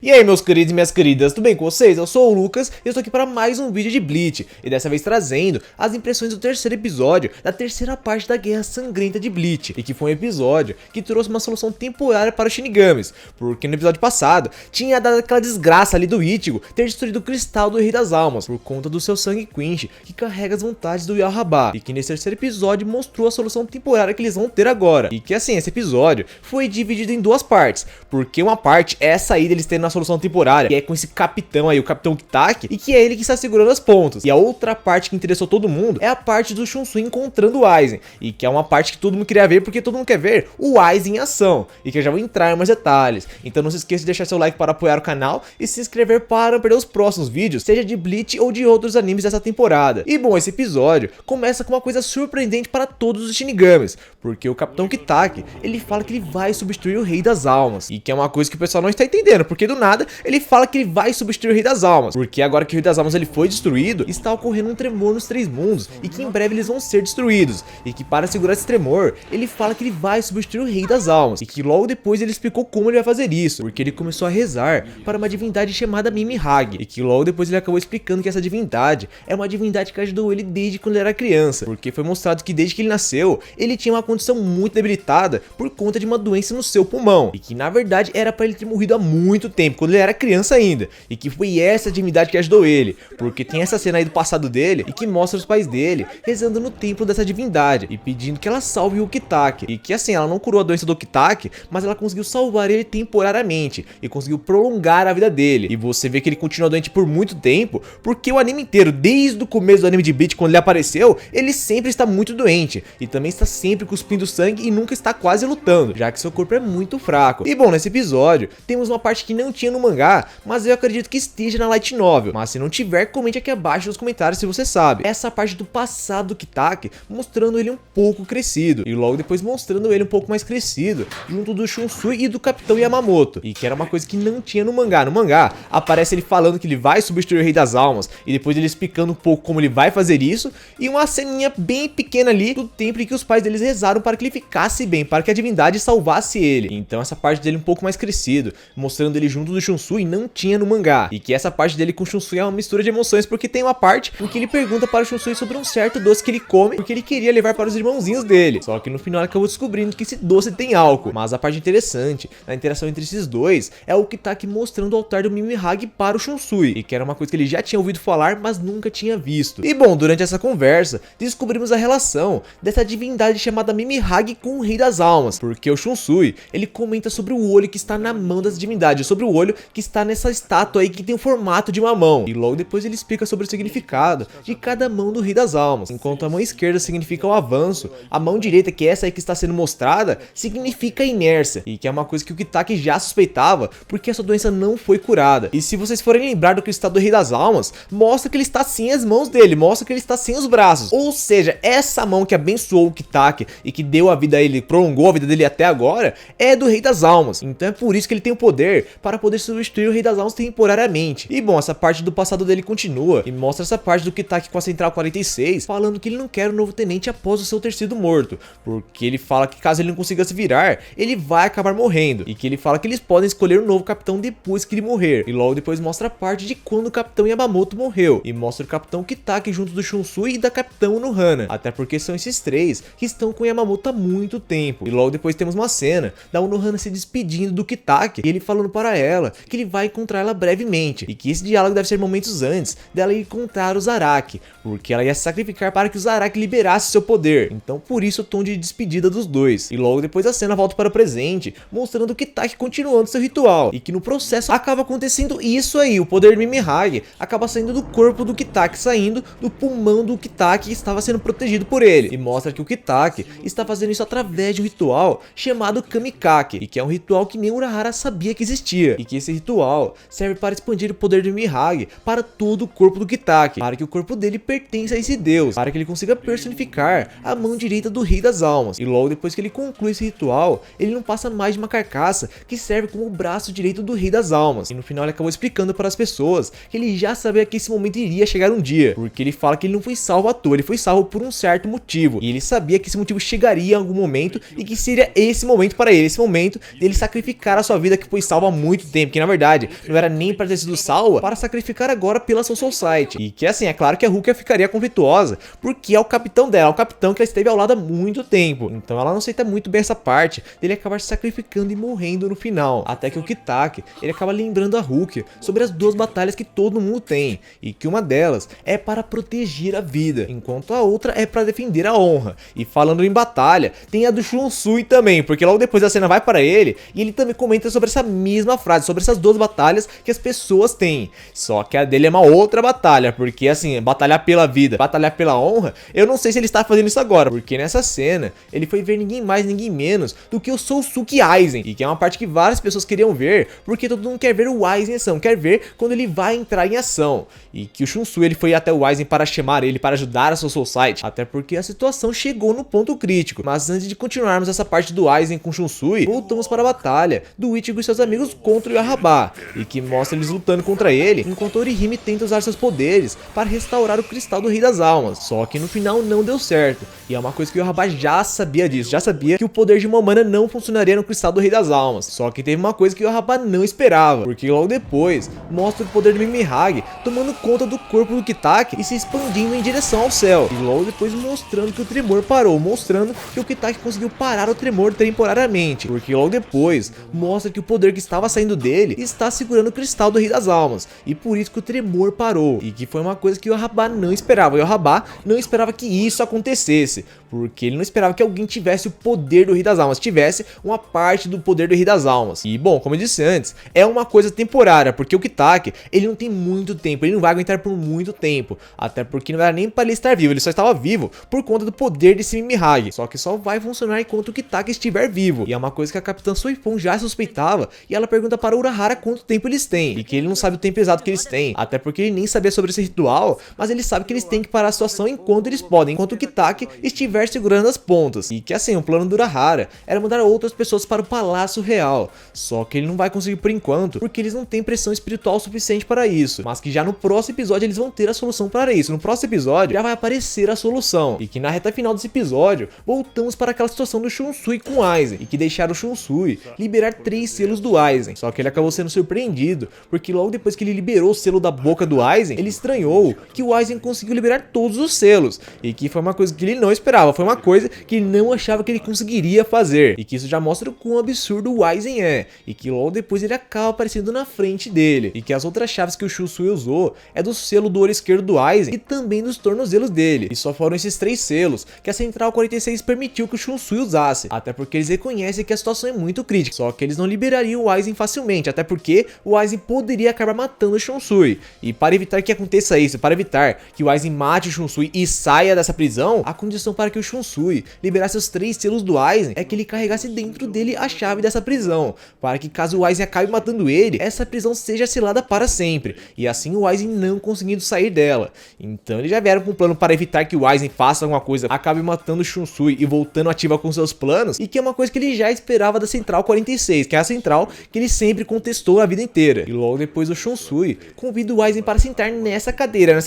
E aí meus queridos e minhas queridas, tudo bem com vocês? Eu sou o Lucas e eu estou aqui para mais um vídeo de Bleach. E dessa vez trazendo as impressões do terceiro episódio da terceira parte da Guerra Sangrenta de Bleach. E que foi um episódio que trouxe uma solução temporária para os Shinigamis. Porque no episódio passado tinha dado aquela desgraça ali do Ichigo ter destruído o cristal do Rei das Almas por conta do seu sangue Quinch, que carrega as vontades do Yhwach. E que nesse terceiro episódio mostrou a solução temporária que eles vão ter agora. E que assim, esse episódio foi dividido em duas partes. Porque uma parte é essa aí deles tendo a solução temporária, que é com esse capitão aí, o Capitão Kitaki, e que é ele que está segurando as pontas. E a outra parte que interessou todo mundo é a parte do Shunsui encontrando o Aizen, e que é uma parte que todo mundo queria ver, porque todo mundo quer ver o Aizen em ação, e que eu já vou entrar em mais detalhes. Então não se esqueça de deixar seu like para apoiar o canal e se inscrever para não perder os próximos vídeos, seja de Bleach ou de outros animes dessa temporada. E bom, esse episódio começa com uma coisa surpreendente para todos os Shinigamis, porque o Capitão Kitaki, ele fala que ele vai substituir o Rei das Almas, e que é uma coisa que o pessoal não está entendendo, porque do nada ele fala que ele vai substituir o Rei das Almas, porque agora que o Rei das Almas ele foi destruído, está ocorrendo um tremor nos três mundos, e que em breve eles vão ser destruídos, e que para segurar esse tremor, ele fala que ele vai substituir o Rei das Almas, e que logo depois ele explicou como ele vai fazer isso, porque ele começou a rezar para uma divindade chamada Mimi-Hage, e que logo depois ele acabou explicando que essa divindade é uma divindade que ajudou ele desde quando ele era criança, porque foi mostrado que desde que ele nasceu, ele tinha uma condição muito debilitada por conta de uma doença no seu pulmão, e que na verdade era para ele ter morrido há muito tempo, quando ele era criança ainda, e que foi essa divindade que ajudou ele, porque tem essa cena aí do passado dele, e que mostra os pais dele rezando no templo dessa divindade, e pedindo que ela salve o Kitaki, e que assim, ela não curou a doença do Kitaki, mas ela conseguiu salvar ele temporariamente, e conseguiu prolongar a vida dele, e você vê que ele continua doente por muito tempo, porque o anime inteiro, desde o começo do anime de Bleach, quando ele apareceu, ele sempre está muito doente, e também está sempre cuspindo sangue e nunca está quase lutando, já que seu corpo é muito fraco. E bom, nesse episódio, temos uma parte que não tinha no mangá, mas eu acredito que esteja na Light Novel, mas se não tiver, comente aqui abaixo nos comentários se você sabe. Essa parte do passado do Kitaki, mostrando ele um pouco crescido, e logo depois mostrando ele um pouco mais crescido, junto do Shunsui e do Capitão Yamamoto, e que era uma coisa que não tinha no mangá. No mangá, aparece ele falando que ele vai substituir o Rei das Almas, e depois ele explicando um pouco como ele vai fazer isso, e uma ceninha bem pequena ali, do tempo em que os pais deles rezaram para que ele ficasse bem, para que a divindade salvasse ele. Então essa parte dele um pouco mais crescido, mostrando ele junto do Shunsui, não tinha no mangá, e que essa parte dele com o Shunsui é uma mistura de emoções, porque tem uma parte em que ele pergunta para o Shunsui sobre um certo doce que ele come, porque ele queria levar para os irmãozinhos dele, só que no final ele acabou descobrindo que esse doce tem álcool. Mas a parte interessante da interação entre esses dois é o Kitaki mostrando o altar do Mimi-Hage para o Shunsui, e que era uma coisa que ele já tinha ouvido falar, mas nunca tinha visto. E bom, durante essa conversa, descobrimos a relação dessa divindade chamada Mimi-Hage com o Rei das Almas, porque o Shunsui, ele comenta sobre o olho que está na mão dessa divindade, sobre o olho que está nessa estátua aí que tem o formato de uma mão, e logo depois ele explica sobre o significado de cada mão do Rei das Almas. Enquanto a mão esquerda significa o avanço, a mão direita, que é essa aí que está sendo mostrada, significa a inércia, e que é uma coisa que o Kitaki já suspeitava, porque essa doença não foi curada. E se vocês forem lembrar do cristal do Rei das Almas, mostra que ele está sem as mãos dele, mostra que ele está sem os braços, ou seja, essa mão que abençoou o Kitaki e que deu a vida a ele, prolongou a vida dele até agora, é do Rei das Almas. Então é por isso que ele tem o poder para poder substituir o Rei das Almas temporariamente. E bom, essa parte do passado dele continua e mostra essa parte do Kitaki com a Central 46, falando que ele não quer o novo tenente após o seu ter sido morto, porque ele fala que caso ele não consiga se virar, ele vai acabar morrendo, e que ele fala que eles podem escolher um novo capitão depois que ele morrer. E logo depois mostra a parte de quando o Capitão Yamamoto morreu, e mostra o Capitão Kitaki junto do Shunsui e da Capitão Unohana, até porque são esses três que estão com o Yamamoto há muito tempo. E logo depois temos uma cena da Unohana se despedindo do Kitaki, e ele falando para ela que ele vai encontrar ela brevemente, e que esse diálogo deve ser momentos antes dela ir encontrar o Zaraki, porque ela ia se sacrificar para que o Zaraki liberasse seu poder. Então por isso o tom de despedida dos dois. E logo depois a cena volta para o presente, mostrando o Kitaki continuando seu ritual, e que no processo acaba acontecendo isso aí, o poder Mimi-Hage acaba saindo do corpo do Kitaki, saindo do pulmão do Kitaki que estava sendo protegido por ele, e mostra que o Kitaki está fazendo isso através de um ritual chamado Kamikake, e que é um ritual que nem Urahara sabia que existia, e que esse ritual serve para expandir o poder do Mimi-Hage para todo o corpo do Kitaki, para que o corpo dele pertença a esse deus, para que ele consiga personificar a mão direita do Rei das Almas. E logo depois que ele conclui esse ritual, ele não passa mais de uma carcaça que serve como o braço direito do Rei das Almas. E no final ele acabou explicando para as pessoas que ele já sabia que esse momento iria chegar um dia, porque ele fala que ele não foi salvo à toa, ele foi salvo por um certo motivo, e ele sabia que esse motivo chegaria em algum momento, e que seria esse momento para ele, esse momento dele sacrificar a sua vida que foi salva há muito tempo, que na verdade não era nem pra ter sido salva, para sacrificar agora pela Soul Society. E que assim, é claro que a Rukia ficaria conflituosa, porque é o capitão dela, é o capitão que ela esteve ao lado há muito tempo. Então ela não aceita muito bem essa parte dele acabar se sacrificando e morrendo no final. Até que o Kitaki, ele acaba lembrando a Rukia sobre as duas batalhas que todo mundo tem, e que uma delas é para proteger a vida, enquanto a outra é para defender a honra. E falando em batalha, tem a do Shunsui também, porque logo depois a cena vai para ele e ele também comenta sobre essa mesma frase, sobre essas duas batalhas que as pessoas têm. Só que a dele é uma outra batalha, porque assim, batalhar pela vida, batalhar pela honra, eu não sei se ele está fazendo isso agora, porque nessa cena ele foi ver ninguém mais, ninguém menos do que o Sousuke Aizen, e que é uma parte que várias pessoas queriam ver, porque todo mundo quer ver o Aizen em ação, quer ver quando ele vai entrar em ação. E que o Shunsui ele foi até o Aizen para chamar ele, para ajudar a Soul Society, até porque a situação chegou no ponto crítico. Mas antes de continuarmos essa parte do Aizen com Shunsui, voltamos para a batalha do Ichigo e seus amigos contra o Yahaba, e que mostra eles lutando contra ele, enquanto Orihime tenta usar seus poderes para restaurar o cristal do Rei das Almas. Só que no final não deu certo, e é uma coisa que o Yahaba já sabia disso, já sabia que o poder de uma mana não funcionaria no cristal do Rei das Almas. Só que teve uma coisa que o Yahaba não esperava, porque logo depois mostra o poder do Mimihage tomando conta do corpo do Kitaki e se expandindo em direção ao céu, e logo depois mostrando que o tremor parou, mostrando que o Kitaki conseguiu parar o tremor temporariamente, porque logo depois mostra que o poder que estava saindo dele está segurando o cristal do Rei das Almas, e por isso que o tremor parou, e que foi uma coisa que o Yahaba não esperava. O Yahaba não esperava que isso acontecesse, porque ele não esperava que alguém tivesse o poder do Rei das Almas, tivesse uma parte do poder do Rei das Almas. E bom, como eu disse antes, é uma coisa temporária, porque o Kitaki, ele não tem muito tempo, ele não vai aguentar por muito tempo, até porque não era nem para ele estar vivo, ele só estava vivo por conta do poder desse Mimihage, só que só vai funcionar enquanto o Kitaki estiver vivo. E é uma coisa que a Capitã Soifon já suspeitava, e ela pergunta para o Urahara quanto tempo eles têm, e que ele não sabe o tempo exato que eles têm, até porque ele nem sabia sobre esse ritual, mas ele sabe que eles têm que parar a situação enquanto eles podem, enquanto o Kitaki estiver segurando as pontas. E que assim, o plano do Urahara era mandar outras pessoas para o Palácio Real, só que ele não vai conseguir por enquanto, porque eles não têm pressão espiritual suficiente para isso, mas que já no próximo episódio eles vão ter a solução para isso. No próximo episódio já vai aparecer a solução, e que na reta final desse episódio voltamos para aquela situação do Shunsui com o Aizen, e que deixaram o Shunsui liberar 3 selos do Aizen, só que ele acabou sendo surpreendido, porque logo depois que ele liberou o selo da boca do Aizen, ele estranhou que o Aizen conseguiu liberar todos os selos, e que foi uma coisa que ele não esperava, foi uma coisa que ele não achava que ele conseguiria fazer, e que isso já mostra o quão absurdo o Aizen é, e que logo depois ele acaba aparecendo na frente dele, e que as outras chaves que o Shunsui usou é do selo do olho esquerdo do Aizen e também dos tornozelos dele, e só foram esses 3 selos que a Central 46 permitiu que o Shunsui usasse, até porque eles reconhecem que a situação é muito crítica, só que eles não liberariam o Aizen facilmente, até porque o Aizen poderia acabar matando o Shunsui, e para evitar que aconteça isso, para evitar que o Aizen mate o Shunsui e saia dessa prisão, a condição para que o Shunsui liberasse os 3 selos do Aizen é que ele carregasse dentro dele a chave dessa prisão, para que caso o Aizen acabe matando ele, essa prisão seja selada para sempre, e assim o Aizen não conseguindo sair dela. Então eles já vieram com um plano para evitar que o Aizen faça alguma coisa, acabe matando o Shunsui e voltando ativa com seus planos, e que é uma coisa que ele já esperava da Central 46, que é a central que ele sempre contestou a vida inteira. E logo depois o Shunsui convida o Aizen para sentar nessa cadeira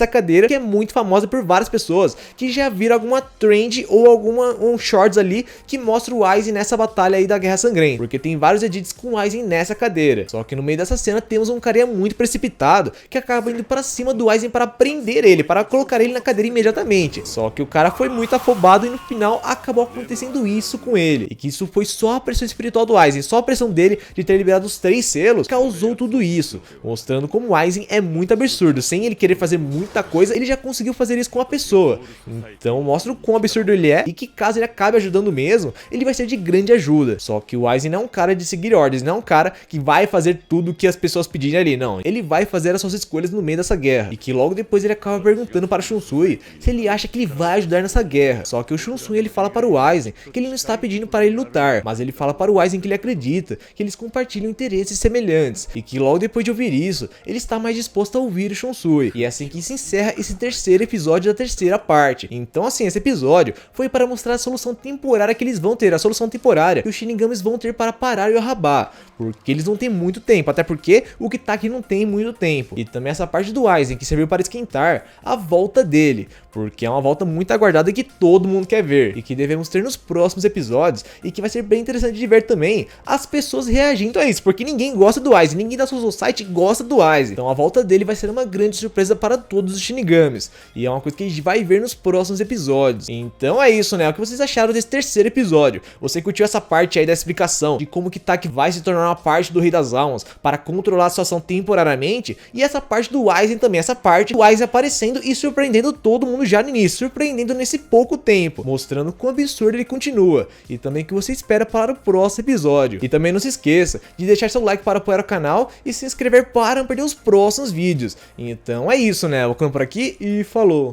que é muito famosa por várias pessoas que já viram alguma trend ou um shorts ali que mostra o Aizen nessa batalha aí da Guerra Sangrenta, porque tem vários edits com o Aizen nessa cadeira. Só que no meio dessa cena temos um carinha muito precipitado que acaba indo para cima do Aizen para prender ele, para colocar ele na cadeira imediatamente. Só que o cara foi muito afobado e no final acabou acontecendo isso com ele, e que isso foi só a pressão espiritual do Aizen, só a pressão dele de ter liberado os 3 selos causou tudo isso, mostrando como o Aizen é muito absurdo. Sem ele querer fazer muita coisa, ele já conseguiu fazer isso com a pessoa. Então mostra o quão absurdo ele é, e que caso ele acabe ajudando mesmo, ele vai ser de grande ajuda. Só que o Aizen não é um cara de seguir ordens, não é um cara que vai fazer tudo que as pessoas pedirem ali, não. Ele vai fazer as suas escolhas no meio dessa guerra, e que logo depois ele acaba perguntando para o Shunsui se ele acha que ele vai ajudar nessa guerra. Só que o Shunsui ele fala para o Aizen que ele não está pedindo para ele lutar, mas ele fala para o Aizen que ele acredita que eles compartilham interesses semelhantes, e que logo depois de ouvir isso, ele está mais disposto a ouvir o Shunsui. E é assim que se encerra esse terceiro episódio da terceira parte. Então assim, esse episódio foi para mostrar a solução temporária que eles vão ter, a solução temporária que os Shinigamis vão ter para parar o Yahaba, porque eles não têm muito tempo, até porque o Kitaki não tem muito tempo. E também essa parte do Aizen que serviu para esquentar a volta dele, porque é uma volta muito aguardada que todo mundo quer ver e que devemos ter nos próximos episódios, e que vai ser bem interessante de ver também as pessoas reagindo a isso, porque ninguém gosta do Aizen, ninguém da Soul Society gosta do Aizen. Então a volta dele vai ser uma grande surpresa para todos os Shinigamis, e é uma coisa que a gente vai ver nos próximos episódios. Então é isso, né? O que vocês acharam desse terceiro episódio? Você curtiu essa parte aí da explicação de como Kitaki vai se tornar uma parte do Rei das Almas para controlar a situação temporariamente, e essa parte do Aizen também, essa parte do Aizen aparecendo e surpreendendo todo mundo já no início, surpreendendo nesse pouco tempo, mostrando quão absurdo ele continua, e também o que você espera para o próximo episódio. E também não se esqueça de deixar seu like para apoiar o canal e se inscrever para não perder os próximos vídeos. Então é isso, né? Eu vou ficando por aqui e falou!